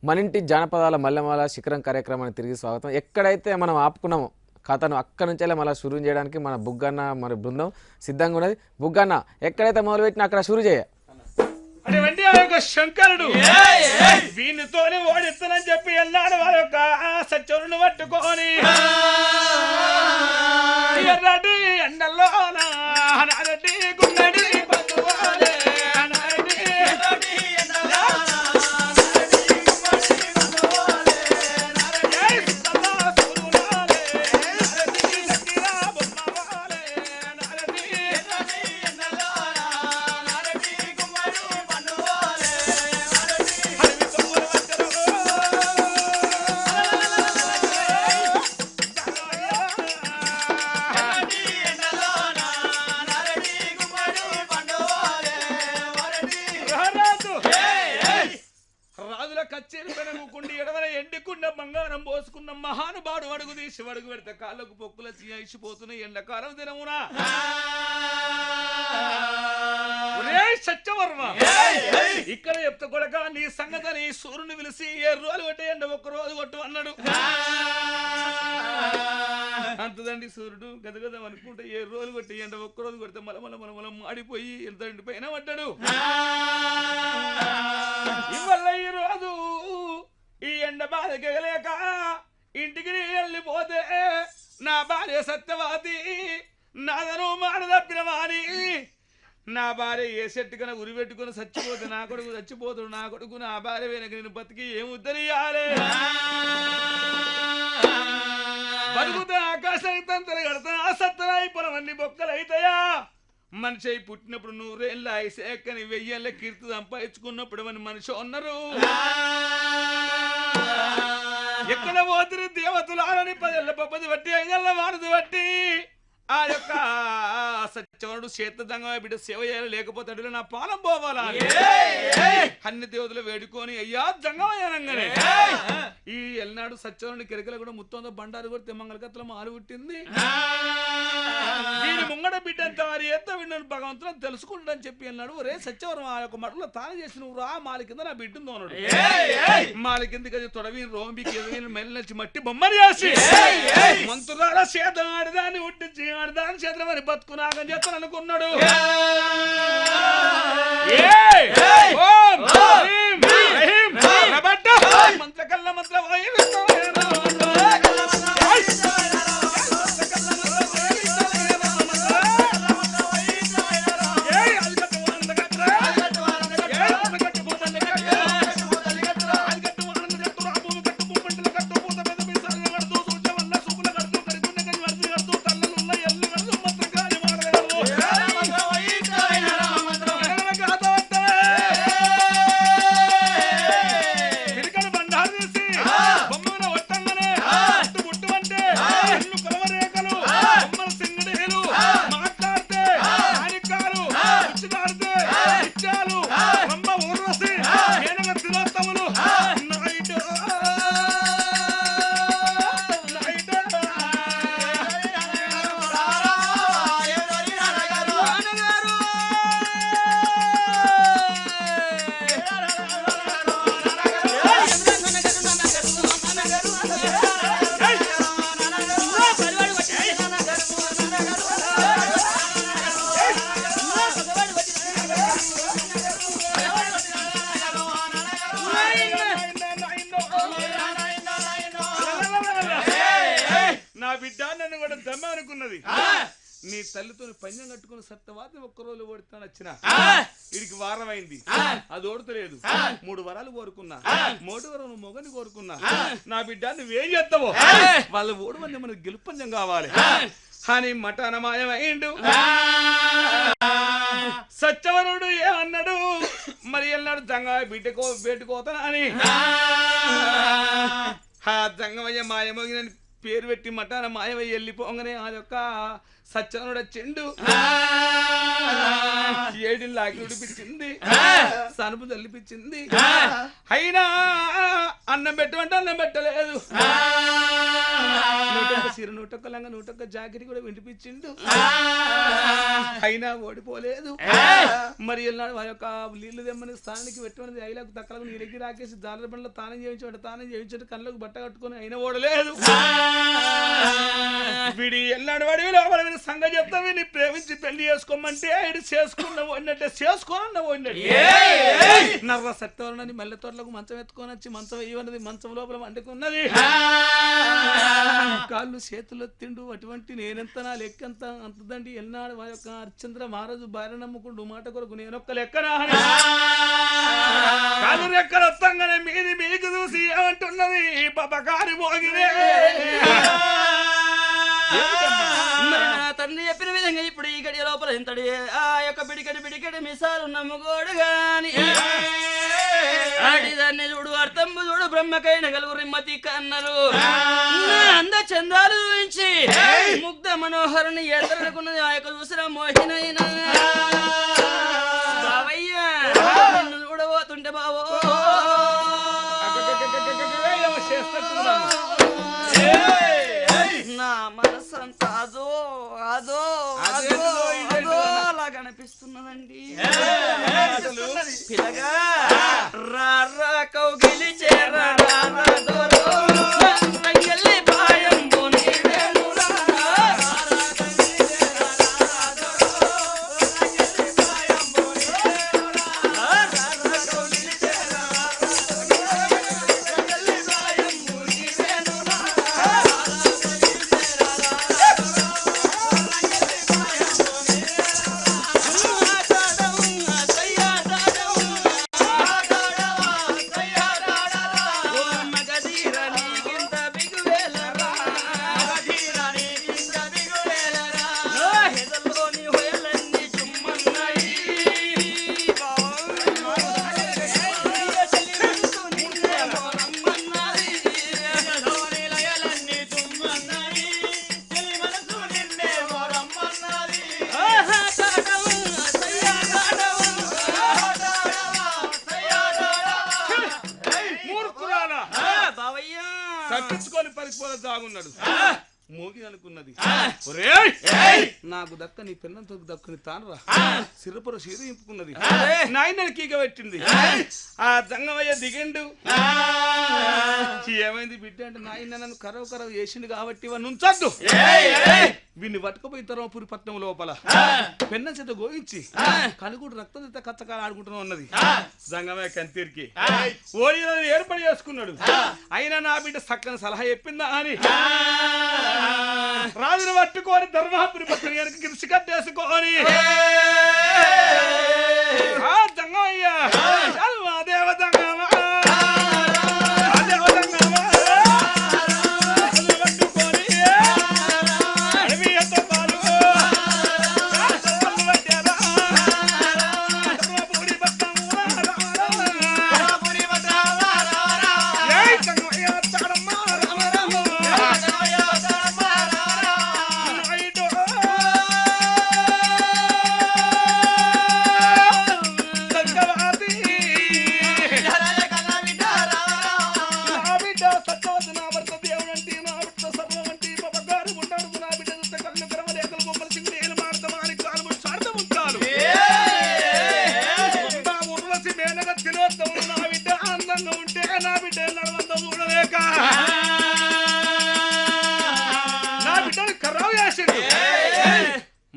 మన ఇంటి జానపదాల మల్లెమాల శిఖరం కార్యక్రమానికి తిరిగి స్వాగతం. ఎక్కడైతే మనం ఆపుకున్నామో కథను అక్కడి నుంచే మళ్ళీ షురూ చేయడానికి మన బుగ్గన్న మరి బృందం సిద్ధంగా ఉన్నది. బుగ్గన్న ఎక్కడైతే మొదలుపెట్టినా అక్కడ షురూ చేయ. అటువంటి ఆ యొక్క శంకరుడు వీనితోనే ఓడిస్తానని చెప్పి వెళ్ళాడు. వారి యొక్క సత్యులను పట్టుకొని ఎర్రటి ఎండల్లో నారటి గుండెడి పట్టుకోలే బంగారం పోసుకున్న మహానుభావుడు అడుగు తీసి అడుగు పెడితే కాళ్ళకు పొక్కుల చీసిపోతున్నాయి. ఎండాకాలం దినమునా సత్యవర్మ ఇక్కడ చెప్తా కొడక నీ సంగతని సూర్యుని పిలిచి 7 రోజులు కొట్టే ఎండ 1 రోజు కొట్టు అన్నాడు. అంతదండి సూర్యుడు గదగదం అనుకుంటే 7 రోజులు కొట్టి ఎండ 1 రోజు కొడితే మలమల మాడిపోయి ఎంతండి పైన పడ్డాడు. ఇవల్ల ఈ రోజు ఈ ఎండ బాధకెగలేక ఇంటికి వెళ్ళిపోతే నా భార్య సత్యవాతి నాదను మాట తప్పిన వాణి నా భార్య ఏ చెట్టు కన్నా ఉరి పెట్టుకుని చచ్చిపోతే నా కొడుకు చచ్చిపోతాడు. నా కొడుకు నా భార్య వెనక నేను బతికి ఏముద్దరియాలే బతుకుతే ఆకాశానికి తంతలు కడతా సత్తలు అయిపోవన్నీ బొక్కలు అవుతాయా. మనిషి అయి పుట్టినప్పుడు 100 ఏళ్ళ ఐసేకని 1000 ఏళ్ళ కీర్తి సంపాదించుకున్నప్పుడు అని మనిషి ఉన్నారు. ఎక్కడ పోతురు దేవతలని 10 ఏళ్ళ పప్పది బట్టి 5 ఏళ్ళ వారది బట్టి ఆ యొక్క సత్యవనుడు చేతదంగా బిడ్డ సేవ చేయాలి, లేకపోతే నా పాలం పోవాలా అన్ని దేవతలు వేడుకొని అయ్యా జంగమయ్యానంగానే ఈ ఎల్నాడు సత్యవనుడి కిరకల కూడా ముత్తంతో బండారు కొడితే మంగళకత్తుల మాలు పుట్టింది. వీడి ముంగడ బిడ్డ ఎంత వారి ఎత్త విన్నాను భగవంతుని తెలుసుకుంటాడని చెప్పి అన్నాడు. ఒరే సత్యవరం ఆ యొక్క మటలో తాను చేసి నువ్వు రా మాలి కింద నా బిడ్డుందో అన్నాడు. మాలి కిందకి అది తొడవి రోంబికి మెల్లి నచ్చి మట్టి బొమ్మని చేసి మంత్రుల చేత ఆడదాన్ని ఉట్టించి ఆడదాని చేతుల మరి బతుకునాగని చేస్తాను అనుకున్నాడు. మంత్ర కల్ల మంత్ర నీ తల్లితో పంజం కట్టుకుని సత్తవాతి 1 రోజు ఓడుతాను వచ్చిన వీడికి వారమైంది. అది ఓడతలేదు. 3 వరాలు కోరుకున్నా, 3 వరం మొగని కోరుకున్నా. నా బిడ్డ నువ్వేం చేస్తావో వాళ్ళు ఓడవని మనకు గెలుపంజం కావాలి అని మఠానమాయమైండు. సత్యవనుడు ఏమన్నాడు మరి వెళ్ళాడు జంగా బిడ్డకో పెట్టుకోతాను అని. ఆ జంగమయ్య మాయమోగినని పేరు పెట్టి మటాన మాయవై వెళ్ళిపోగానే ఆ యొక్క సత్యనుడు చెండు ఏడిని లాగి ఉడిపించింది, సనుపు తల్లిపించింది. అయినా అన్నం పెట్టమంటే అన్నం పెట్టలేదు. 101 చీర 101 లంగా 101 జాకెట్ కూడా వినిపించిండు. అయినా ఓడిపోలేదు. మరి వెళ్ళినాడు ఆ యొక్క నీళ్లు తెమ్మని స్థానానికి పెట్టమని ఐలకు తక్కలకు నీరెక్కి రాకేసి జాలర బండ్లో తానం చేయించాడు కళ్ళకు బట్ట కట్టుకుని అయినా ఓడలేదు. విడి వెళ్ళాడు వాడి లోపల సంగ చెప్తావి నీ ప్రేమించి పెళ్లి చేసుకోమంటే ఆయన చేసుకున్నావు అన్నట్టే చేసుకోనన్నావు అన్నట్టు నర్ర సత్యవరణని మల్లె తోటలకు మంచం ఎత్తుకొని వచ్చి మంచం వేయన్నది, మంచం లోపల వండుకున్నది. కాళ్ళు చేతులు తిండు అటువంటి నేనెంత నా లెక్కంత అంతదండి ఎన్నాడు ఆ యొక్క హరిశ్చంద్ర మహారాజు భార్య నమ్ముకుంటూ మాట కొరకు నేనొక్క లెక్కనా కాళ్ళు రెక్కలు వస్తాగానే మీది మీకు చూసి ఏమంటున్నది పపకారి మోగినే. తండ్రి చెప్పిన విధంగా ఇప్పుడు ఈ గడియ లోపల ఎంతడి ఆ యొక్క బిడికడి మిసాలు నమ్ముకోడు గాని ఆడిదాన్ని చూడు అర్థంబు చూడు బ్రహ్మకైన గలుగు రిమ్మతి కన్నలు అంద చందాలు చూపించి ముగ్ధ మనోహరుని ఎదురనుకున్నది ఆ యొక్క చూసిన మోహినైనా బావయ్య నిన్ను చూడబోతుంటే బావో నా మనసంతా అదో అదో అదో అదో అలా కనిపిస్తున్నదండి. పిల్లగా రా కౌగిలి చేరా రంగల్లి పాయం తప్పించుకొని పరిపోల దాగున్నాడు. మోగి అనుకున్నది నాకు దక్క నీ పెన్నంతో దక్కుని తానరా సిరపుర చీర ఇంపుకున్నది నాయనని కీక పెట్టింది. ఆ జంగమయ్య దిగిండు. ఏమైంది బిడ్డ అంటే నాయన నన్ను కరవు చేసిండు కాబట్టి ఇవన్నీ ఉంచద్దు వీడిని పట్టుకుపోయి తరమపురి పట్నం లోపల పెన్న చేత గోయించి కనుగుడు రక్తం చేత కచ్చకాల ఆడుకుంటున్నా ఉన్నది. జంగమయ్య కంతీరికి ఓడి ఏర్పాటు చేసుకున్నాడు. అయినా నా బిడ్డ చక్కని సలహా చెప్పిందా అని రాజును పట్టుకొని ధర్మాపురి పక్కన వెనక గిరిసి కట్టేసుకొని జంగమయ్య దేవ జంగమ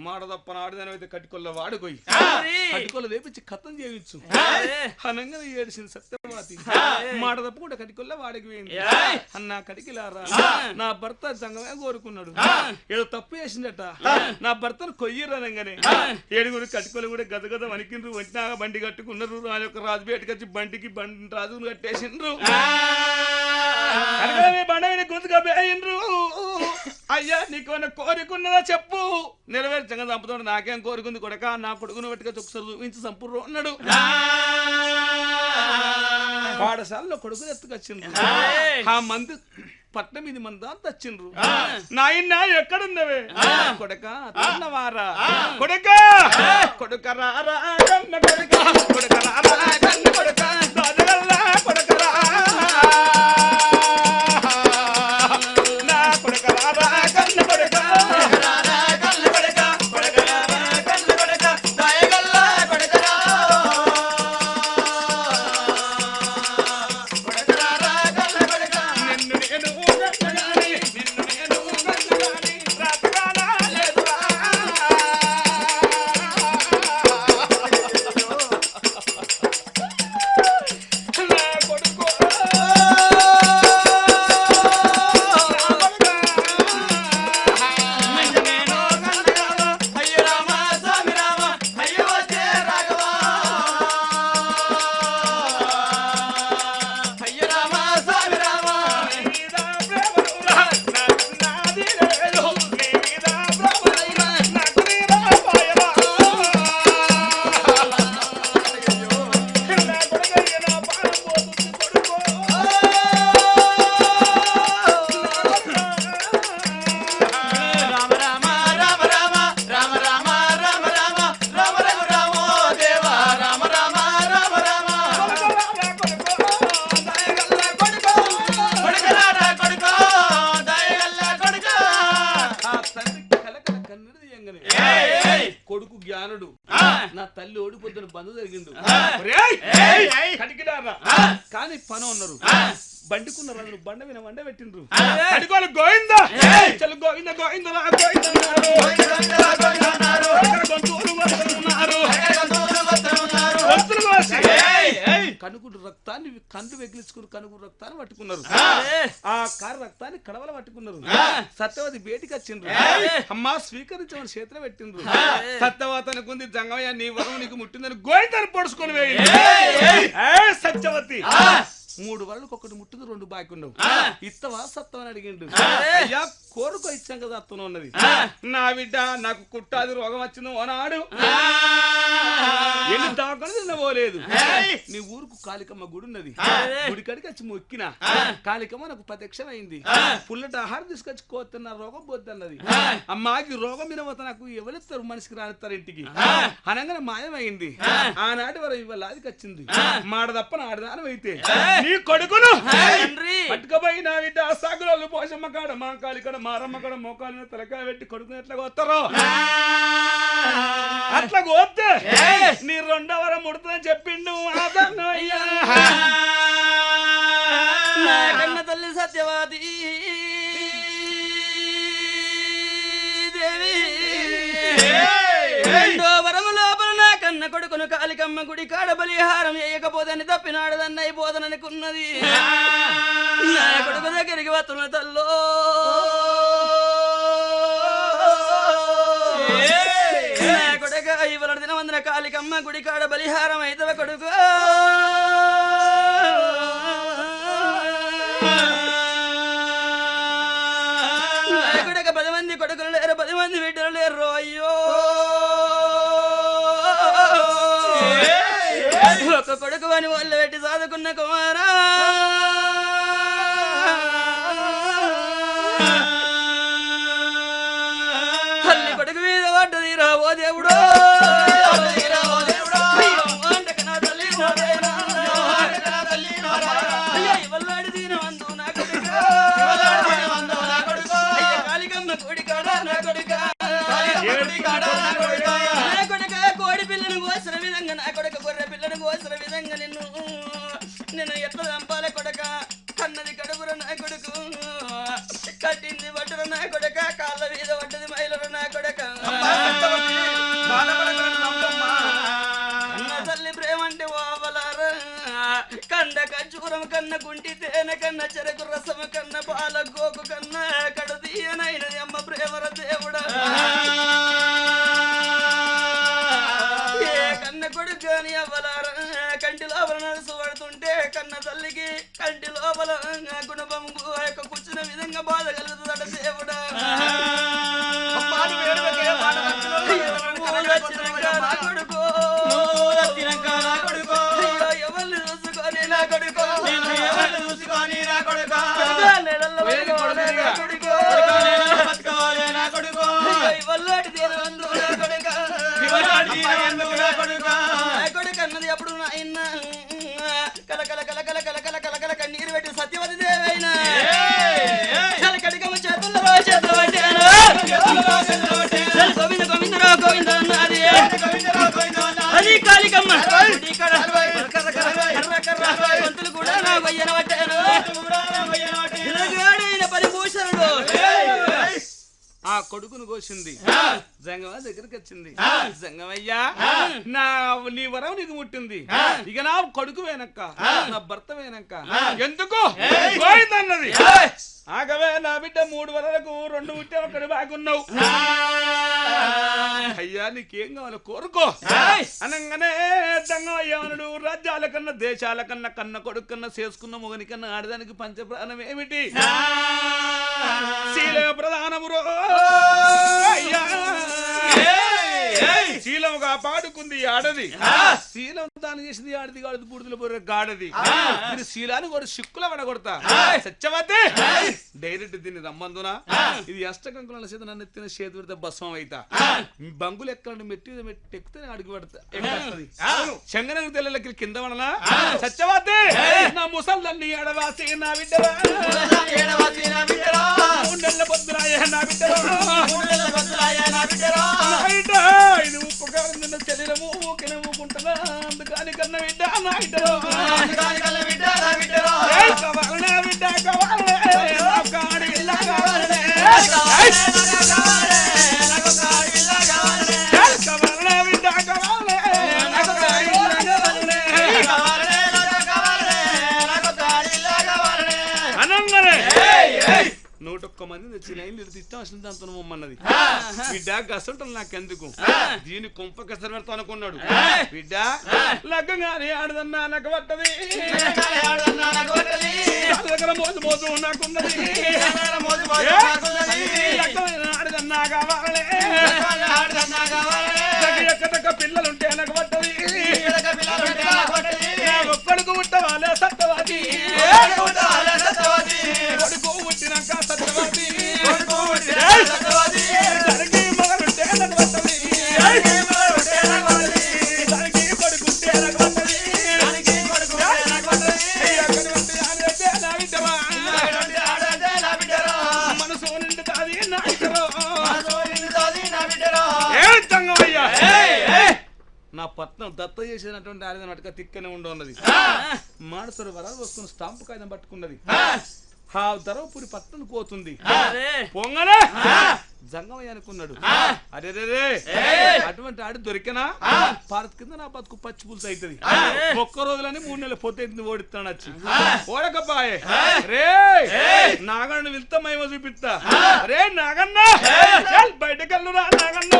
మాడదప్పన ఆడదానైతే కట్టుకొల్ల వాడుకోయి కట్టుకొల్ల లేపించి కథం చేయించు అనంగా ఏడిసింది సత్యవతి. మాడదప్ప కూడా కట్టుకొల్ల వాడికి వేయండి అన్న కడికిలారా నా భర్త సంగమే కోరుకున్నాడు ఏదో తప్పు చేసిందట నా భర్తను కొయ్యరనగానే ఏడుగురు కట్టుకొల్ల కూడా గదగద వణికిండ్రు వంటినా బండి కట్టుకున్నారు. రాజు యొక్క రాజు బయటకొచ్చి బండికి రాజును కట్టేసిండ్రు. బండి గుంతుగా వేయిండ్రు. అయ్యా నీకు కోరికున్నదా చెప్పు నెరవేర్చంగా చంపుతాడు. నాకేం కోరుకుంది కొడక నా కొడుకును పట్టుగా ఒకసారి చూపించి చంపుర్రు అన్నాడు. పాఠశాలలో కొడుకులు ఎత్తుకొచ్చింది. ఆ మంది పట్నం ఇది మంది అంత వచ్చిండ్రు నాయన ఎక్కడున్నవే కొడక తిన్నవారా కొడక కొడుక రారా కన్న కొడక కొడక రారా కన్న కొడక దాదగల్లా కొడక నా కొడక రారా కన్న కొడక రారా కన్న కొడక కొడక రారా కన్న కొడక దాయగల్లా కొడక కొడక రారా కన్న కొడక నిన్ను నేను గన్నగాని నిన్ను నేను గన్నగాని రాతగానా లేదురా నా కొడుకు కొడుకు జ్ఞానుడు నా తల్లి ఓడిపోతున్న బంధు జరిగిండు కడికిడారా కానీ పని ఉన్నారు బండికున్నారు అందరు బండ విన వండ పెట్టిండ్రు కడికోలు గోవిందా చలు గోవింద గోవింద కనుగుడు రక్తాన్ని కండు వెగిలించుకుని కనుగుడు రక్తాన్ని పట్టుకున్నారు ఆ కారు రక్తాన్ని కడవల పట్టుకున్నారు సత్యవతి బయటికి వచ్చిండ్రు అమ్మా స్వీకరించమని చేతిలో పెట్టిండ్రు సత్యవతి అనుకుంది జంగమయ్య నీ వరం నీకు ముట్టిందని గోయిందని పొడుచుకొని వేయి సత్యవతి 3 వరలకు ఒకటి ముట్టింది 2 బాకి ఉండవు ఇత్తవా సత్తవని అడిగిండు అయ్యా కోరుకో ఇచ్చాం కదా అత్తను ఉన్నది నా బిడ్డ నాకు కుట్టాది రోగం వచ్చింది ఓనాడు ఎన్ని దాకొని తినబోలేదు నీ ఊరుకు కాళికమ్మ గుడి ఉన్నది గుడి కడికి వచ్చి మొక్కిన కాళికమ్మ నాకు ప్రత్యక్షం అయింది పుల్లటి ఆహారం తీసుకొచ్చి కోతున్న రోగం పోద్దన్నది అమ్మాకి రోగం వినవత నాకు ఎవరెత్తారు మనిషికి రానిస్తారు ఇంటికి అనగానే మాయమైంది ఆనాటి వరకు ఇవాళ అదికి వచ్చింది మాట తప్ప ఆడదానం అయితే నీ కొడుకును పట్టుకపోయి నా బిడ్డ సాగులు పోషమ్మ కాడ మా కాలి కాడ మారమ్మ కాడ మోకాలు తలకాయ పెట్టి కొడుకుని ఎట్లా కోస్తారో అట్లా కోస్తే నీ 2వ వరం ముడుతుందని చెప్పిండు కన్న తల్లి సత్యవాది దేవి 2వ వరము లోపల నా కన్న కొడుకును కాళికమ్మ గుడి కాడ బలిహారం వేయకపోదని తప్పినాడదన్న అయిపోదననుకున్నది నా కొడుకు దగ్గరికి వస్తున్న తల్లో నా కొడుక ఇవాళ దినవందన కాళికమ్మ గుడి కాడ బలిహారం అయితవ కొడుకు నా కొడుక 10 మంది కొడుకులు లేరు 10 మంది బిడ్డలు లేరు అయ్యో ఒక కొడుకు అని వాళ్ళు పెట్టి సాదుకున్న కుమారా తల్లి కొడుకు మీద పడ్డది రావో దేవుడు ఇవల్లాడి దీనవంతు నా కాళికమ్మ కోడి కాడ నా కొడుక కోడి పిల్లను కోసిన విధంగా నా కొడుక గొర్రె పిల్లను కోసిన విధంగా నిన్ను ఎట్లా చంపాలి కొడక కన్నది కడుపుర నా కొడుకు కట్టింది బట్టర నా కొడక కాళ్ళ మీద పడ్డది మైలరు నా కొడక కన్న తల్లి ప్రేమంటే ఓవలారా కండ ఖర్జూరం కన్న గుంటి తేనె కన్న చెరకు రసము కన్న పాల గోకు కన్న కడదీయనైనది అమ్మ ప్రేమర దేవుడా కన్న కొడుకు అని అవ్వలారా కంటి లోపల నడుసు పడుతుంటే కన్న తల్లికి కంటి లోపల గుణపం కూర్చున్న విధంగా బాధ కలుగుతుందట దేవుడా ఎవరిని చూసుకొని నా కొడుకు కొడుకన్నది అప్పుడు నాయన కలకల కలకల కలకల కలకల కన్నీరు పెట్టి సత్యవతి దేవైనా కడికమ్మ చేతుల్లో చేతులు పట్టాను గోవింద గోవిందరా గోవింద అన్నది అది కాళికమ్మ పంతులు కూడా నా వయ్యన పట్టాను పరిభూషణుడు ఆ కొడుకును కోసింది జంగమ దగ్గరికి వచ్చింది జంగమయ్యా నా నీ వరం నీకు ముట్టింది ఇక నా కొడుకు వేనక్క నా భర్త వేనక్క ఎందుకు పోయిందన్నది ఆగవే నా బిడ్డ 3 వరలకు 2 ముట్టే ఒక్కడు బాగున్నావు అయ్యా నీకేం కావాలి కోరుకో అనగానే జంగమయ్యానుడు రాజ్యాల కన్నా దేశాల కన్నా కన్న కొడుకు కన్నా చేసుకున్న మొగని కన్నా ఆడదానికి పంచప్రాణం ఏమిటి శీల ప్రధానమురో శీలం కాపాడుకుంది ఆడది శీలం దాని చేసింది ఆడది కాడది బూడిదల బొర్రె గాడది దీని శీలాన్ని కూడా సిక్కుల పడగొడతా సత్యవతి డైరెక్ట్ దీన్ని రమ్మందున ఇది అష్టకంకుల చేత నన్ను ఎత్తిన చేతి పెడితే భస్మం అయితా బంగులు ఎక్కడ మెట్టి ఎక్కితే అడుగు పెడతా శంగనగర్ తెల్లకి కింద పడనా సత్యవతి నా ముసల్దాన్ని ఎడవాసి నా బిడ్డరా పొద్దురాయ నా బిడ్డరా ఇది ఉప్పు కారం నిన్న శరీరము ఊకినముకుంటున్నా అందుకని కన్న బిడ్డ నా బిడ్డలో బిడ్డ కావాలి అనగానే 101 మంది తెచ్చి లైన్లు తిట్టం అసలు దాంతో మమ్మన్నది బిడ్డ గసంటలు నాకెందుకు దీని కొంప కసరు పెడతా అనుకున్నాడు బిడ్డ లగ్గంగానే ఆడదన్నా నాకు పట్టది దగ్గర మోజు మోజు నాకున్నది ఆడదన్నా కావాలి ఎక్కడక్క పిల్లలుంటే నాకు పట్టది ఒక్కడికి పుట్టవాలే సత్తవాది కొడుకు పుట్టినాక సత్యవతి దానికి మగలుంటే నాకు పట్టది దానికి కొడుకుంటే నాకు పట్టది మనసు నిండుతాది నా జంగమయ్యా నా పట్నం దత్త చేసినటువంటి ఆడది నటుక తిక్కనే ఉండన్నది మానసరు వరాలు వస్తున్న స్టాంపు కాగితం పట్టుకున్నది ఆ ధర్మపురి పట్టణం పోతుంది పొంగనే జంగమయ్య అనుకున్నాడు అరే అటువంటి ఆడి దొరికినా భారత్ కింద నా బతుకు పచ్చి పులుసు అవుతుంది ఒక్క రోజులని 3 నెలలు పొద్దు ఓడిస్తాను వచ్చి ఓడకబ్బాయే రే నాగన్న వెళ్తా మైమ చూపిస్తా రే నాగన్న బయటకెళ్ళురా నాగన్న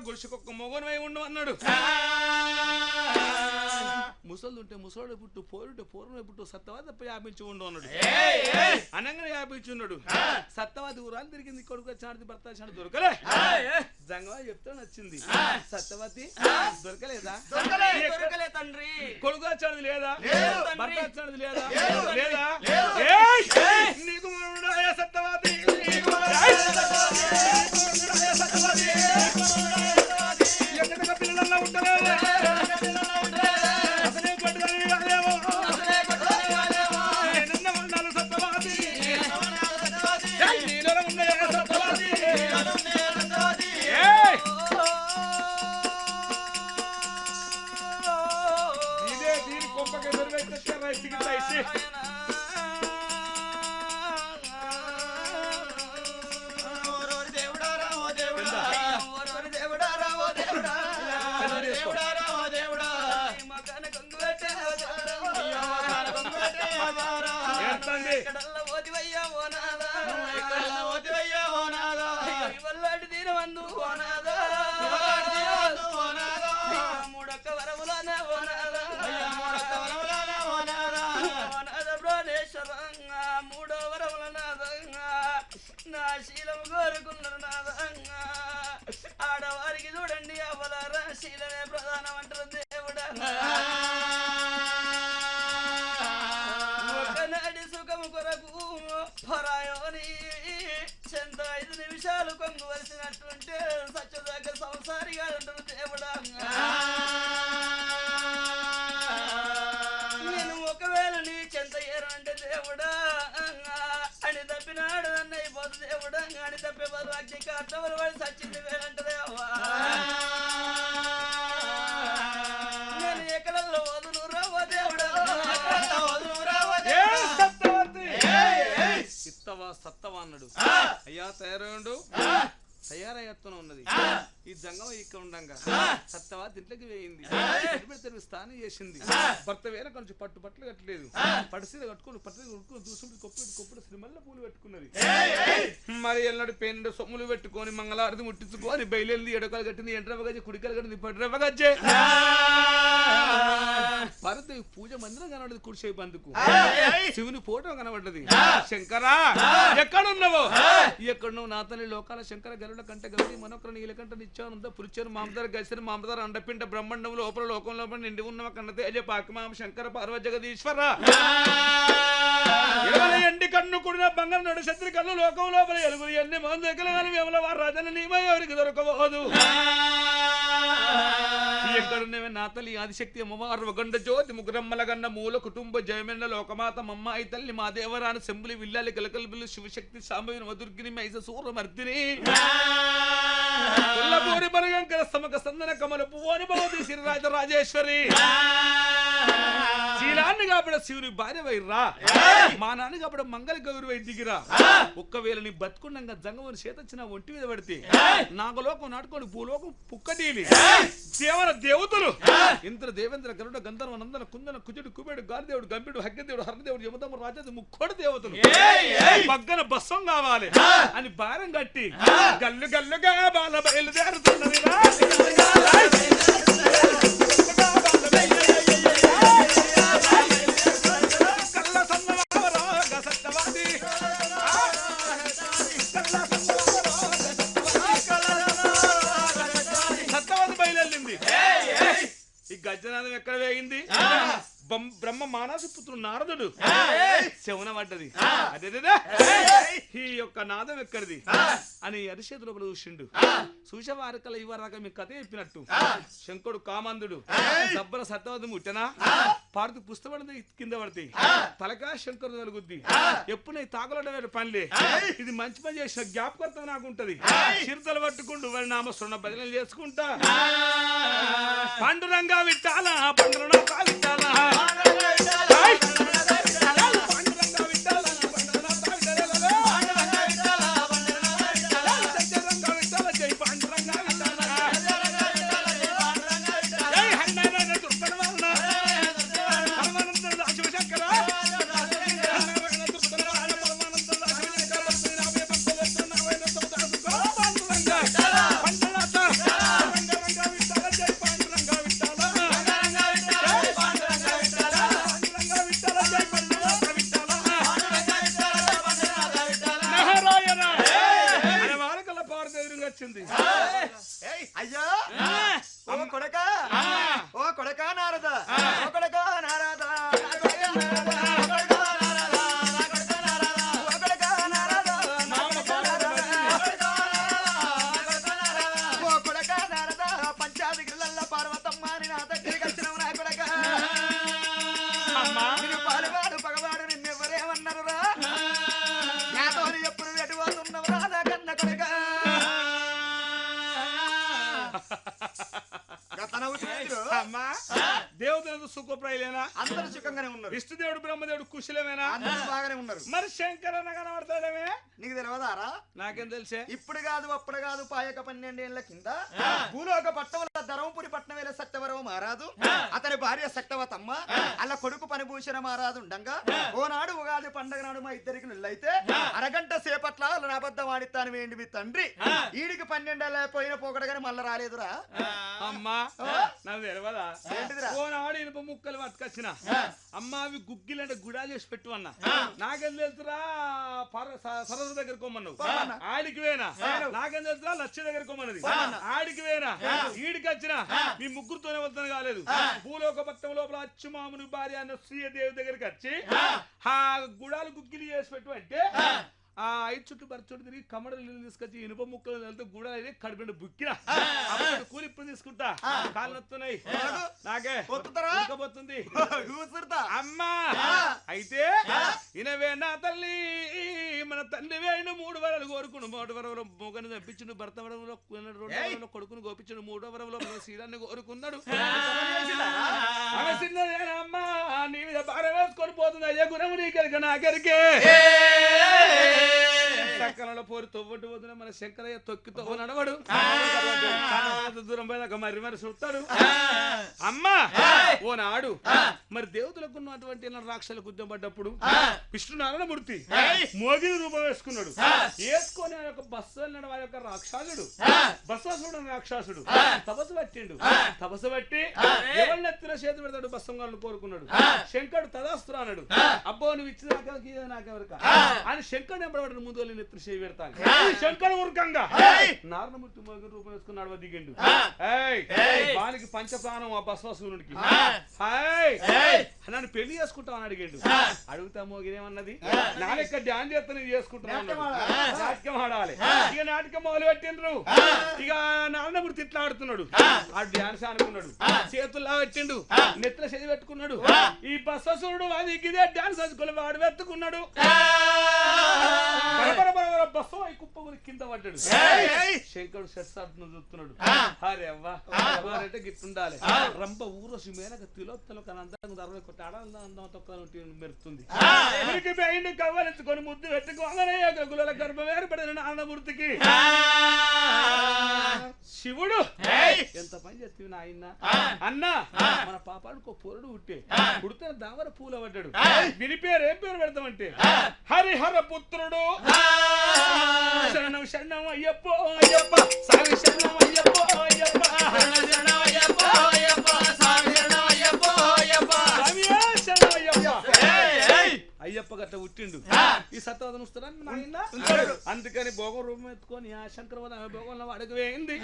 గుడిసెకొక్క మొగనమై ఉండు అన్నాడు ముసలుంటే ముసలుడు పుట్టు పోరుంటే పోరునే పుట్టు సత్తవాది తప్ప యాపించి ఉండు అన్నాడు అనగానే యాపించున్నాడు సత్తవాది ఊరాలు తిరిగింది కొడుకు వచ్చాడు భర్త వచ్చాడు దొరకలే జంగమా చెప్తా నచ్చింది సత్తవతి దొరకలేదా తండ్రి కొడుకు వచ్చాడు లేదా భర్త వచ్చాడు లేదా లేదా నీకు సత్తవాది పిల్లల్లో ఉంటారా వందు ఓనాదా మూడొక్క వరములనే ఓనాదా ఓనాద ప్రాణేశ్వరంగా మూడో వరముల నాదంగా నా శీలం కోరుకున్నారు నాదంగా ఆడవారికి చూడండి అవలారా శీలమే ప్రధానం అంటారు దేవుడా ఒకనాటి సుఖము కొరకు పరాయోని చెంత 5 నిమిషాలు కొంగువలసినట్టుంటే సత్యదాకా సంసారిగా అంటారు దేవుడా నేను ఒకవేళ నీ చెంత ఏరంటే దేవుడా అని తప్పినాడు అన్న అయిపోదు దేవుడా అని తప్పే బదులు అగ్నికి అర్థములు వాడి సచ్చింది వేలంటే దేవా నేను ఎక్కడల్లో వదులు రావో దేవుడా సత్తవా అన్నాడు అయ్యా తయారయ్యండు తయారయ్యత్తున ఉన్నది ఈ జంగం ఇక్కడ ఉండంగా సత్తవా ఇంట్లోకి వేయింది స్నానం చేసింది భర్త వేరే కొంచెం పట్టుబట్టలు కట్టలేదు పడిసీర కట్టుకుని పట్టు కొట్టుకుని చూసుకుంటూ కొప్పుడు సినిమల్ల పూలు పెట్టుకున్నది మరి ఎల్లడు పెండు సొమ్ములు పెట్టుకొని మంగళారతి ముట్టించుకొని బయలుదేరి ఎడకలు కట్టింది ఎంట్రవగజ్జి కుడికలు కట్టింది పడ్రవగజ్జే భారతదేవి పూజ మందిరం కనబడదు కుడిసే బందుకు శివుని ఫోటో కనబడ్డది శంకరా ఎక్కడున్నావు ఎక్కడున్నావు నా తల్లి లోకాల శంకర గరుడ కంట గౌరీ మనోకర నీలకంట నిత్యానంద పురుచరు మామదార గసిరి మామదార అండపిండ బ్రహ్మాండం లోపల లోకం లోపల నిండి ఉన్న కన్న తేజ పాకమామ శంకర పార్వ జగదీశ్వర ఎండి కన్ను కుడిన బంగారు నడు శత్రి కన్ను లోకం లోపల ఎలుగురు ఎన్ని మంది ఎక్కలని వేమల వారు రాజన్న నీమ ఎవరికి దొరకబోదు ఎక్కడున్నవే నా తల్లి ఆదిశక్తి అమ్మవారు గండ జ్యోతి ముగ్గురమ్మల గన్న మూల కుటుంబ జయమెన్న లోకమాత మమ్మాయి తల్లి మా దేవరాన శంభులి విల్లాలి కలకల్బులు శివశక్తి సాంబవి మధుర్గిని మైస సూరమర్దిని కొల్లపూరి బరగంకర సమక సందన కమల పువ్వని భవతి శ్రీరాజ రాజేశ్వరి శీలాన్ని కాబడ శివుని భార్య వైర్రా మా నాన్న కాబడ మంగళ గౌరి వై దిగిరా ఒక్కవేళ నీ బతుకుండంగా జంగమని చేతొచ్చిన ఒంటి మీద పడితే నాగలోకం నాటుకొని భూలోకం పుక్కడీలి దేవర దేవతలు ఇంద్ర దేవేంద్ర గరుడ గంధర్వ నందన కుందన కుజుడు కుబేడు గారిదేవుడు గంభీరుడు హగ్గదేవుడు హరదేవుడు యమదమ్మ రాజాది ముక్కోడు దేవతలు పగ్గన బస్సం కావాలి అని భారం కట్టి గల్లు గల్లుగా బాల బయలుదేరుతున్నది ఈ గజనాథం ఎక్కడ వేయింది బ్రహ్మ మానసు పుత్రుడు నారదుడు శవన పడ్డది అదే ఈ యొక్క నాదం ఎక్కడిది అని అరిచేతి లోపల చూసిండు చూసేవారికల్లా ఇవ్వరాక మీ కథ చెప్పినట్టు శంకుడు కామందుడు దబ్బర సత్యవతి ముట్టనా పాడుతూ పుస్తపడింది కింద పడితే తలకా శంకరు నలుగుద్ది ఎప్పుడు నేను తాకలడ పనిలే ఇది మంచి పని చేసిన జ్ఞాపకర్త నాకు ఉంటది చిరుతలు పట్టుకుంటూ వారి నామ స్వర్ణ భజనలు చేసుకుంటా పాండురంగా విట్టాలా పండురంగా విట్టాలా అయ్యా ఓ కొడకా నారద ఓ కొడకా నారద పంచాదిగిరిలల్ల పార్వతమ్మ నా దగ్గరికి వచ్చినవు నా కొడక నేను పాలువాడు పగవాడు నిన్నెవరేమన్నారురా నాతో ఎప్పుడు ఎటువతున్నవరా నా కన్న కొడక అమ్మా దేవతలు సుఖప్రాయులేనా అందరూ సుఖంగానే ఉన్నారు విష్ణుదేవుడు బ్రహ్మదేవుడు కుశలమేనా అందరూ బాగానే ఉన్నారు మరి శంకరన్న కనబడతాడమే నీకు తెలియదారా నాకేం తెలిసే ఇప్పుడు కాదు అప్పుడు కాదు పాయక 12 ఏళ్ల కింద భూలోక పట్టవల ధర్మపురి పట్నం వేల సత్యవరవ మహారాజు అతని భార్య సత్యవతమ్మ అలా కొడుకు పనిభూషణ మహారాజు ఉండంగా ఓనాడు ఉగాది పండగ నాడు మా ఇద్దరికి నిల్లైతే అరగంట సేపట్ల వాళ్ళని అబద్ధం ఆడిస్తాను వేయండి మీ తండ్రి ఈడికి 12 పోయిన పోకడగానే మళ్ళీ రాలేదురా అమ్మా నాకు తెలియదా ఏంటిదిరా ఓనాడు ఇనుప ముక్కలు పట్టుకొచ్చిన అమ్మ అవి గుగ్గిలంటే గుడా చేసి పెట్టు అన్న నాకేం తెలుసురా సరస్సు దగ్గర కొమ్మన్నావు ఆడికి వేనా నాకేం తెలుసురా లక్ష దగ్గర కొమ్మన్నది ఆడికి వేనా ఈడికి వచ్చిన మీ ముగ్గురుతోనే వెళ్తాను కాలేదు భూలోక పట్టం లోపల అచ్చుమాముని భార్య అన్న శ్రీదేవి దగ్గరికి వచ్చి ఆ గుడాలు గుగ్గిలి చేసి పెట్టు అంటే ఆ 5 చుట్టూ 10 చుట్టూ తిరిగి కమడ నీళ్ళు తీసుకొచ్చి ఇనుప ముక్కలు వెళ్తే గుడాలు అయితే కడిపెండు బుక్కినా అప్పుడు కూలి ఇప్పుడు తీసుకుంటా కాళ్ళు నొత్తున్నాయి నాకే పోతుంది అమ్మా అయితే ఇనవే నా తల్లి మన తండ్రి వేయిన 3 వరలు కోరుకును 3 వరలో మొగని తప్పించుడు భర్త వరంలో 2 వరంలో కొడుకును గోపించుడు 3వ వరంలో శీలాన్ని కోరుకున్నాడు అమ్మా నీ మీద భారం వేసుకొని పోతుంది అయ్యా గుణము నీకెరక నాకెరికే సక్కలలో పోరు తొవ్వట్టు పోతున్నా మన శంకరయ్య తొక్కితో నడవడు దూరం పోయినాక మరి చూస్తాడు అమ్మా ఓ నాడు మరి దేవతలకు ఉన్నటువంటి రాక్షసులకు ఉద్యమం పడ్డప్పుడు విష్ణు నారాయణమూర్తి మోగిని రూపం వేసుకున్నాడు వేసుకొని ఆ యొక్క బస్సు వారి యొక్క రాక్షసుడు బస్సాసుడు రాక్షసుడు తపస్సు పట్టిండు తపస్సు పట్టి ఎవరిని ఎత్తిన చేతి పెడతాడు బస్సంగాలను కోరుకున్నాడు శంకరుడు తదాస్తు అన్నాడు అబ్బో నువ్వు ఇచ్చిన నాకెవరిక అని శంకరుడు ఎంబడబడ్డాడు ముందు వాళ్ళు నెత్తిన చేయి పెడతాను శంకరు ఊరకంగా నారాయణమూర్తి మోగిని రూపం వేసుకున్నాడు దిగిండు వానికి పంచప్రాణం ఆ బస్వాసురుడికి నన్ను పెళ్లి చేసుకుంటావు అని అడిగాడు అడుగుతా మోగినేమన్నది నా లెక్క డ్యాన్స్ చేస్తా నేను చేసుకుంటున్నాను నాటకం ఆడాలి ఇక నాటకం మొదలు పెట్టిండ్రు ఇక నారాయణమూర్తి ఇట్లా ఆడుతున్నాడు ఆ డ్యాన్స్ అనుకున్నాడు చేతుల్లా పెట్టిండు నెత్తిన చేయి పెట్టుకున్నాడు ఈ బస్వాసురుడు అది ఇదే డ్యాన్స్ అనుకుని వాడు వెతుకున్నాడు బస్సు కుప్ప కింద పడ్డాడు శంకరుడు షట్సాట్ను చూస్తున్నాడు అరే అవ్వా అంటే గిట్టుండాలి రంప ఊరోసి మేనక తిలోత్తలో కనందరం 60 కొట్టి ఆడాలందం తొక్క మెరుతుంది కవ్వలించుకొని ముద్దు పెట్టుకోగానే గుల గర్భం ఏర్పడిన నారాయణమూర్తికి శివుడు ఎంత పని చేస్తుంది నాయన అన్నా మన పాపాడుకో పొరడు పుట్టే పుడితే దావర పూల పడ్డాడు విని పేరు ఏం పేరు పెడతామంటే హరిహర పుత్రుడు శరణం శరణం అయ్యప్పో అయ్యప్ప సాగి శరణం అయ్యప్పో అయ్యప్ప శరణం అయ్యప్పో అయ్యప్ప సాగి శరణం అయ్యప్పో అయ్యప్ప స్వామి శరణం అయ్యప్ప అయ్యప్ప గట్ట పుట్టిండు ఈ సత్యవదన వస్తాడని నాయన అందుకని భోగం రూపం ఎత్తుకొని ఆ శంకరవద భోగంలో అడుగు వేయింది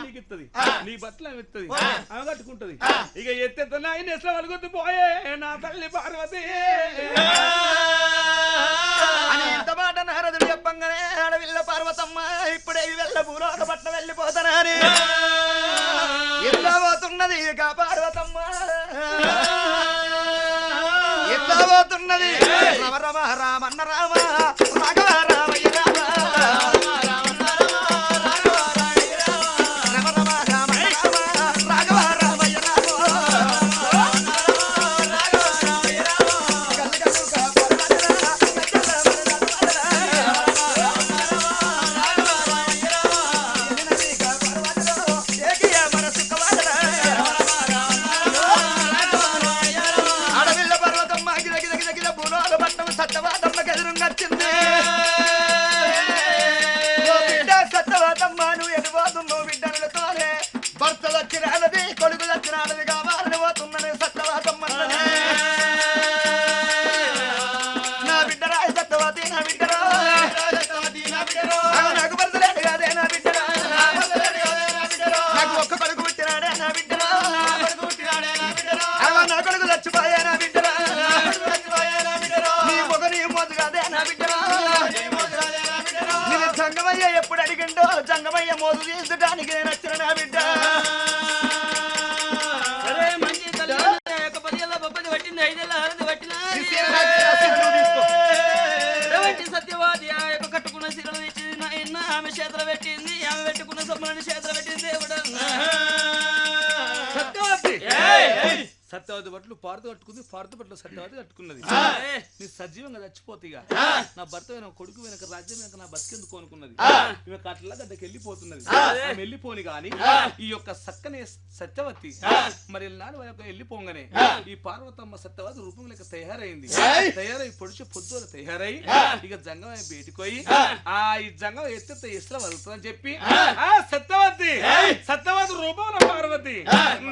నీకు ఇస్తుంది నీ బట్టలు ఆమె ఇస్తుంది ఆమె కట్టుకుంటది ఇక ఎత్తెత్త నాయన ఎట్లా వలుగుద్దు పోయే నా తల్లి పార్వతి ఇంత మాట నారదుడు చెప్పంగానే ఆడవిల్ల పార్వతమ్మ ఇప్పుడే వెళ్ళ భూలోక పట్నం వెళ్ళిపోతానని ఎట్లా పోతున్నది ఇక పార్వతమ్మ ఎట్లా పోతున్నది రమ రమ రామన్న రామ రాఘవ రామయ్య రామ రమ రమ రామన్న రామ రాఘవ రామయ్య రామ ఎప్పుడు అడిగిండో జంగమయ్య మోదు తీర్చడానికి నేను వచ్చిన నా బిడ్డ సత్యవాది ఆ యొక్క కట్టుకున్న శిరలు ఇచ్చింది ఆమె చేతులు పెట్టింది ఆమె పెట్టుకున్న సొమ్మని చేతులు పెట్టింది దేవుడు సత్యవతి బట్టలు పారుతూ కట్టుకుంది, పారుతూ బట్టలు సత్యవతి కట్టుకున్నది. నీ సజీవంగా చచ్చిపోతే ఇక నా భర్త వెనక కొడుకు వెనక రాజ్యం వెనక నా బతికెందుకు అనుకున్నది. ఈమె కట్ల గడ్డకి వెళ్ళిపోతున్నది. వెళ్ళిపోని గాని ఈ యొక్క సక్కనే సత్యవతి మరి నాడు వెళ్ళిపోగానే ఈ పార్వతమ్మ సత్యవతి రూపం లేక తయారైంది. తయారై పొడిచి పొద్దున తయారై ఇక జంగం బయటికి ఈ జంగం ఎత్తే ఇస్లా వదులుతుందని చెప్పి సత్యవతి సత్యవతి రూపంలో పార్వతి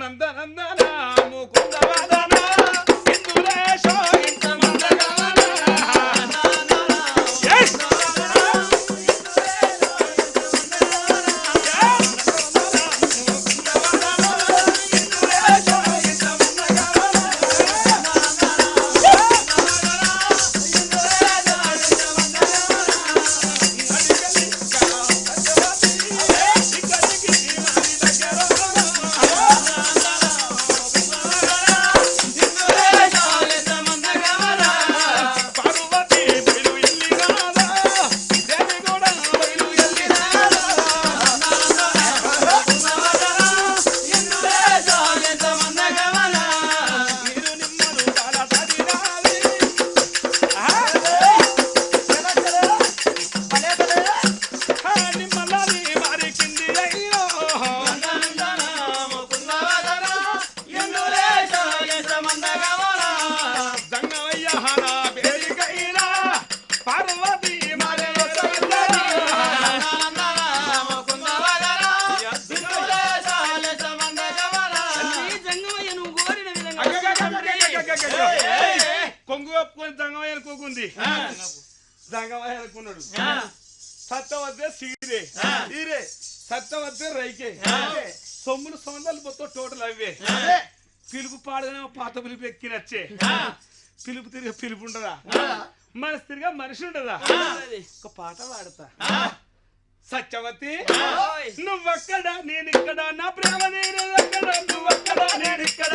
నందనందన ముకుందవదన ఇందులేశో ఇంతమందగమన కొంగు కప్పుకొని జంగమయ్య అనుకోకుంది. జంగమయ్య అనుకున్నాడు. సత్యవతే సీరే ఈరే సత్యవతే రైకే సొమ్ములు సొందాలు మొత్తం టోటల్ అవే. పిలుపు పాడగానే పాత పిలుపు ఎక్కినచ్చే. పిలుపు తిరిగి పిలుపు ఉండదా, మనసు తిరిగా మనిషి ఉండదా. ఒక పాట పాడతా. సత్యవతి నువ్వక్కడ నేనిక్కడ నా ప్రేమ నేను ఎక్కడ నువ్వక్కడ నేనిక్కడ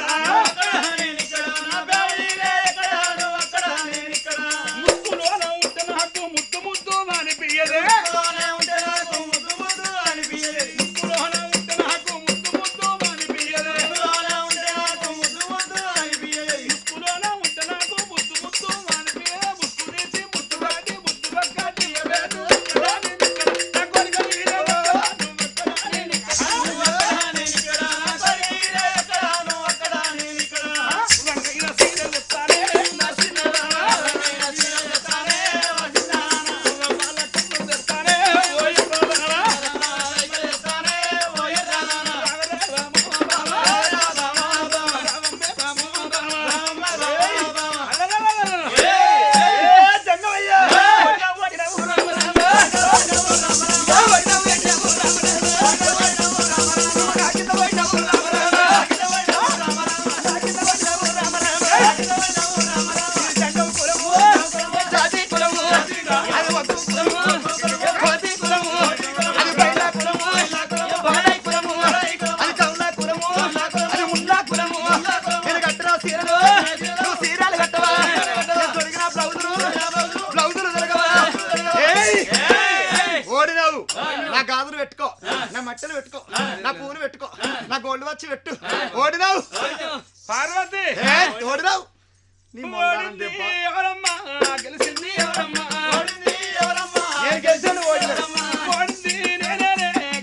ముక్కులోన ఉంటే నాకు ముద్దు ముద్దు అనిపించదే. ముక్కులోన ఉంటే నాకు ముద్దు ముద్దు అనిపించదే. ముక్కులోన ఉంటే నాకు ముద్దు ముద్దు అనిపించదే. ముక్కులోన ఉంటే నాకు ముద్దు ముద్దు అనిపించదే. ముక్కులోన ఉంటే నాకు ముద్దు ముద్దు అనిపించదే. ముక్కు తీసి ముద్దు కాటి ముద్దు పక్కటి వేడు ఓడినావు పార్వతి ఓడినావు. గెలిచింది ఎవరమ్మా గెలిచాను ఓడింది నేనే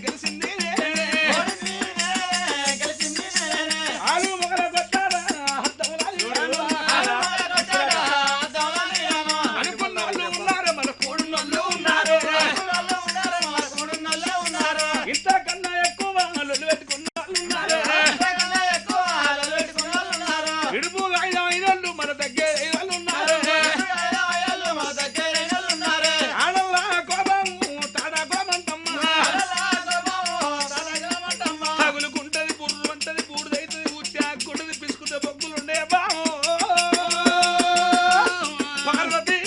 గెలిచింది ఆలు మొగల కొట్టారా అనుకున్న వాళ్ళు ఉన్నారు మన కూడున్నోళ్ళు ఉన్నారు. ఇంతకన్నా ఎక్కువ లొల్లు పెట్టుకున్న వాళ్ళు ఉన్నారు. ఇడుపు ఐదు మన దగ్గర వాళ్ళు ఉన్నారు. ఆడల్లా కోపము తాడ కోపంతమ్మ తగులుకుంటది పుర్రు అంటది బూడిదైతుంది ఉత్యాకుంటది పిసుకుంటే బొగ్గులు ఉండే బావు పార్వతి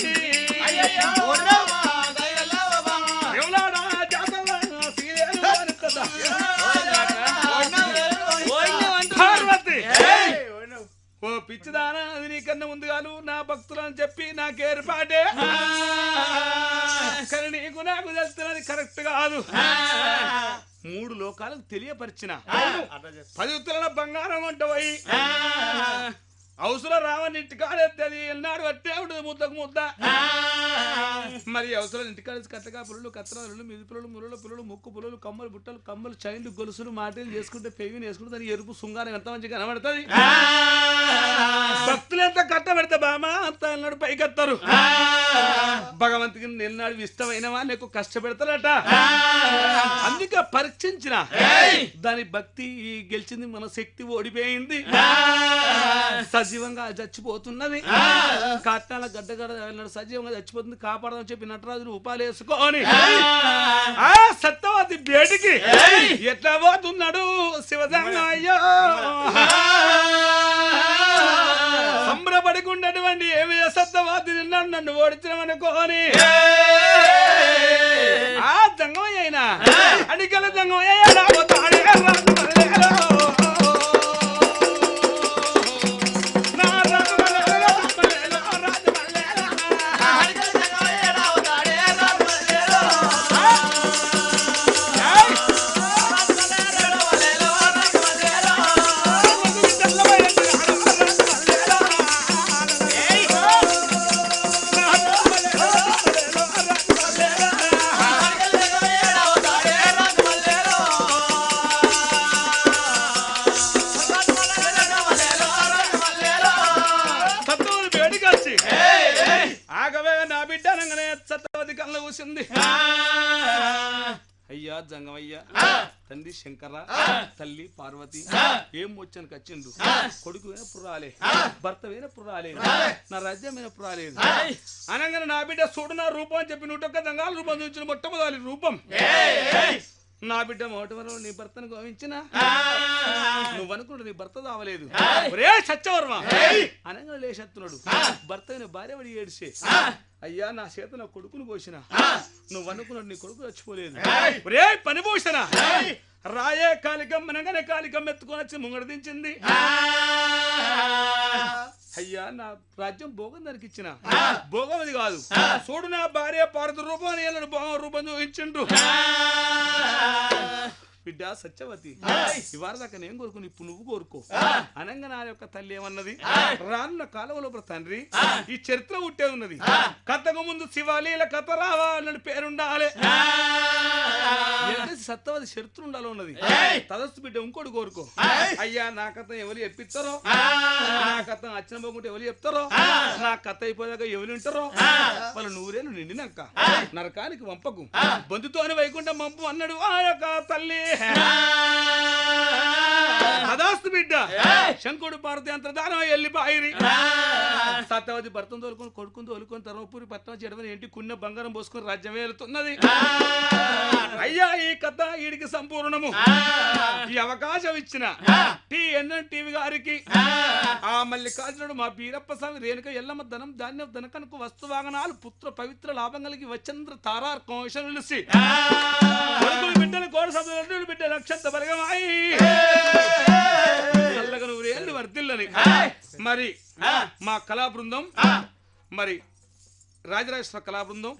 ఎవలాడా జాతర సీరియల్ అనుకుందా పార్వతి. ఓ పిచ్చిదానా అది నీకన్నా ముందుగాలు నా భక్తులని చెప్పి నాకేర్పాటే. కానీ నీకు నాకు తెలుస్తున్నది కరెక్ట్ కాదు. 3 లోకాలకు తెలియపరిచిన 10 ఉత్తరాల బంగారం వంటవై అవసరం రావని ఇంటికాడెత్తది ఎన్నాడు అట్టే ఉంటుంది ముద్దకు ముద్ద మరి అవసరం ఇంటికాడ కట్టగా పుల్లలు కత్తరాలు మిది పుల్లలు మురళ పుల్లలు ముక్కు పుల్లలు కమ్మలు బుట్టలు కమ్మలు చైన్లు గొలుసులు మాటలు చేసుకుంటే పెయిన్ వేసుకుంటే దాని ఎరుపు శృంగారం ఎంత మంచిగా కనబడుతుంది భక్తులు ఎంత కట్టబెడతా బామా అంత అన్నాడు పైకెత్తారు భగవంతుకి నిన్నాడు ఇష్టమైన వాళ్ళకు కష్టపెడతారట అందుకే పరీక్షించిన దాని భక్తి గెలిచింది మన శక్తి ఓడిపోయింది సజీవంగా చచ్చిపోతున్నది కట్నాల గడ్డగడ సజీవంగా చచ్చిపోతుంది కాపాడదని చెప్పి నటరాజును ఉపాలు వేసుకొని ఆ సత్యవతి బేటికి ఎట్లా పోతున్నాడు శివజంగయ్యో సంబరపడుకున్నటువంటి ఏమి సత్యవతి నిన్నాడు నన్ను ఓడించమనుకోని ఆ జంగమయ్య అయినా అడిగల జంగమయ్య రాబోతాడే అయ్యా జంగమయ్య తండ్రి శంకర తల్లి పార్వతి ఏం వచ్చాను కచ్చిండు కొడుకు వేనప్పుడు రాలే భర్త వేనప్పుడు రాలేదు నా రాజ్యం వేనప్పుడు రాలేదు అనగానే నా బిడ్డ చూడు నా రూపం అని చెప్పి 101 దంగాల రూపం చూపించిన మొట్టమొదటి రూపం నా బిడ్డ మొట్టమొదటి నీ భర్తను గోవించిన నువ్వు అనుకుంటు నీ భర్త దావలేదు ఒరే సత్యవర్మ అనగానే లేచెత్తున్నాడు భర్త భార్య పడి ఏడిసే అయ్యా నా చేత నా కొడుకును కోసిన నువ్వు అనుకున్నాడు నీ కొడుకు చచ్చిపోలేదు ఒరే పని పోసిన రాయే కాలికం అనగానే కాలికం ఎత్తుకొని వచ్చి ముంగడ దించింది అయ్యా నా రాజ్యం భోగం దానికి ఇచ్చిన భోగం అది కాదు చూడు నా భార్య పార్వతి రూపాన్ని భోగం రూపం చూపించిండు బిడ్డ సత్యవతి ఇవాళ దాకా నేను కోరుకుని ఇప్పుడు నువ్వు కోరుకో అనంగా నా యొక్క తల్లి ఏమన్నది రానున్న కాలం లోపల తండ్రి ఈ చరిత్ర ఉంటే ఉన్నది కథకు ముందు శివాలీల కథ రావాలని పేరుండాలి సత్యవతి చరిత్ర ఉండాలి ఉన్నది తదస్తు బిడ్డ ఇంకోటి కోరుకో అయ్యా నా కథ ఎవరు చెప్పిస్తారో నా కథ అచ్చిన పోకుంటే ఎవరు చెప్తారో నా కథ అయిపోయాక ఎవరు వింటారో వాళ్ళు 100 ఏళ్ళు నిండినాక నరకానికి వంపకు బంధుతోని వైకుంఠం పంపు అన్నాడు ఆ యొక్క తల్లి అదాస్తు బిడ్డ శంకుడు పార్వతి అంతర్ధానం వెళ్ళిపోయి సత్యవతి భర్తను తోలుకొని కొడుకుని తోలుకొని ధర్మపురి పట్టణం చెడమని ఇంటి కున్న బంగారం పోసుకొని రాజ్యం వెళ్తున్నది అయ్యా ఈ కథ వీడికి సంపూర్ణము ఈ అవకాశం ఇచ్చిన టీవీ గారికి ఆ మల్లికార్జునుడు మా బీరప్ప స్వామి రేణుక ఎల్లమ్మ ధనం ధాన్యం ధనకనకు వస్తు వాహనాలు పుత్ర పవిత్ర లాభం కలిగి వచ్చంద్ర తారార్కోశం నిలిచి బిడ్డలు కోడ సభ్యులు బిడ్డ లక్షంత బలగమాయి చల్లగా 100 ఏళ్ళు వర్ధిల్లని మరి మా కళా బృందం మరి రాజరాజేశ్వర కళా బృందం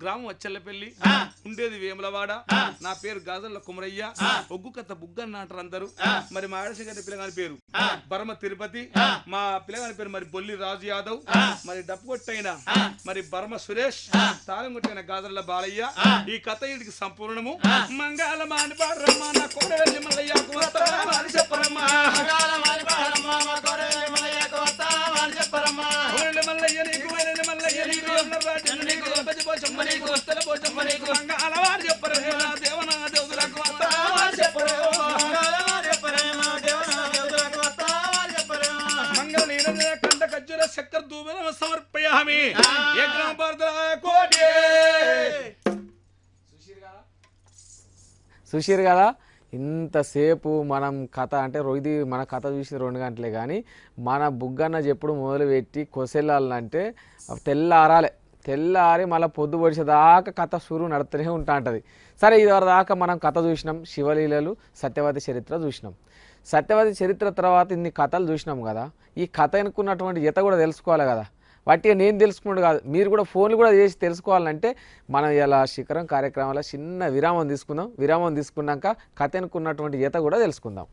గ్రామం వచ్చల్లపల్లి ఉండేది వేములవాడ నా పేరు గాజల్ల కుమరయ్య ఒగ్గు కథ బుగ్గన్న అంటారు అందరూ మరి మా ఆడశంకర్ పిల్లగాని పేరు బర్మ తిరుపతి మా పిల్లగాని పేరు మరి బొల్లి రాజు యాదవ్ మరి డప్పు కొట్టైన మరి బర్మ సురేష్ తాళం కొట్టైన గాజల్ల బాలయ్య ఈ కథ వీడికి సంపూర్ణము మంగళ మాని బారమ్మ నా కోడవెల్లి మల్లయ్య చెప్పరమ్మా మల్లయ్య నీకు మల్లయ్య నీకు అలవాటు చెప్పరు దేవనా దేవులకు మంగళ నీరజ కంట ఖర్జూర చక్కర దూబెన సమర్పయామి చూసిరు కదా ఇంతసేపు మనం కథ అంటే ఇది మన కథ చూసి 2 గంటలే కానీ మన బుగ్గన్న చెప్పుడు మొదలుపెట్టి కొసెళ్ళాలంటే తెల్లారి మళ్ళీ పొద్దు పొడిచేదాకా కథ సురు నడుతూనే ఉంటుంది. సరే ఇదివరకు దాకా మనం కథ చూసినాం, శివలీలలు సత్యవతి చరిత్ర చూసినాం. సత్యవతి చరిత్ర తర్వాత ఇన్ని కథలు చూసినాం కదా, ఈ కథ అనుకున్నటువంటి ఈత కూడా తెలుసుకోవాలి కదా. వాటిగా నేను తెలుసుకున్నాడు కాదు, మీరు కూడా ఫోన్లు కూడా చేసి తెలుసుకోవాలంటే మనం ఇలా శిఖరం కార్యక్రమంలో చిన్న విరామం తీసుకుందాం. విరామం తీసుకున్నాక కథ అనుకున్నటువంటి ఈత కూడా తెలుసుకుందాం.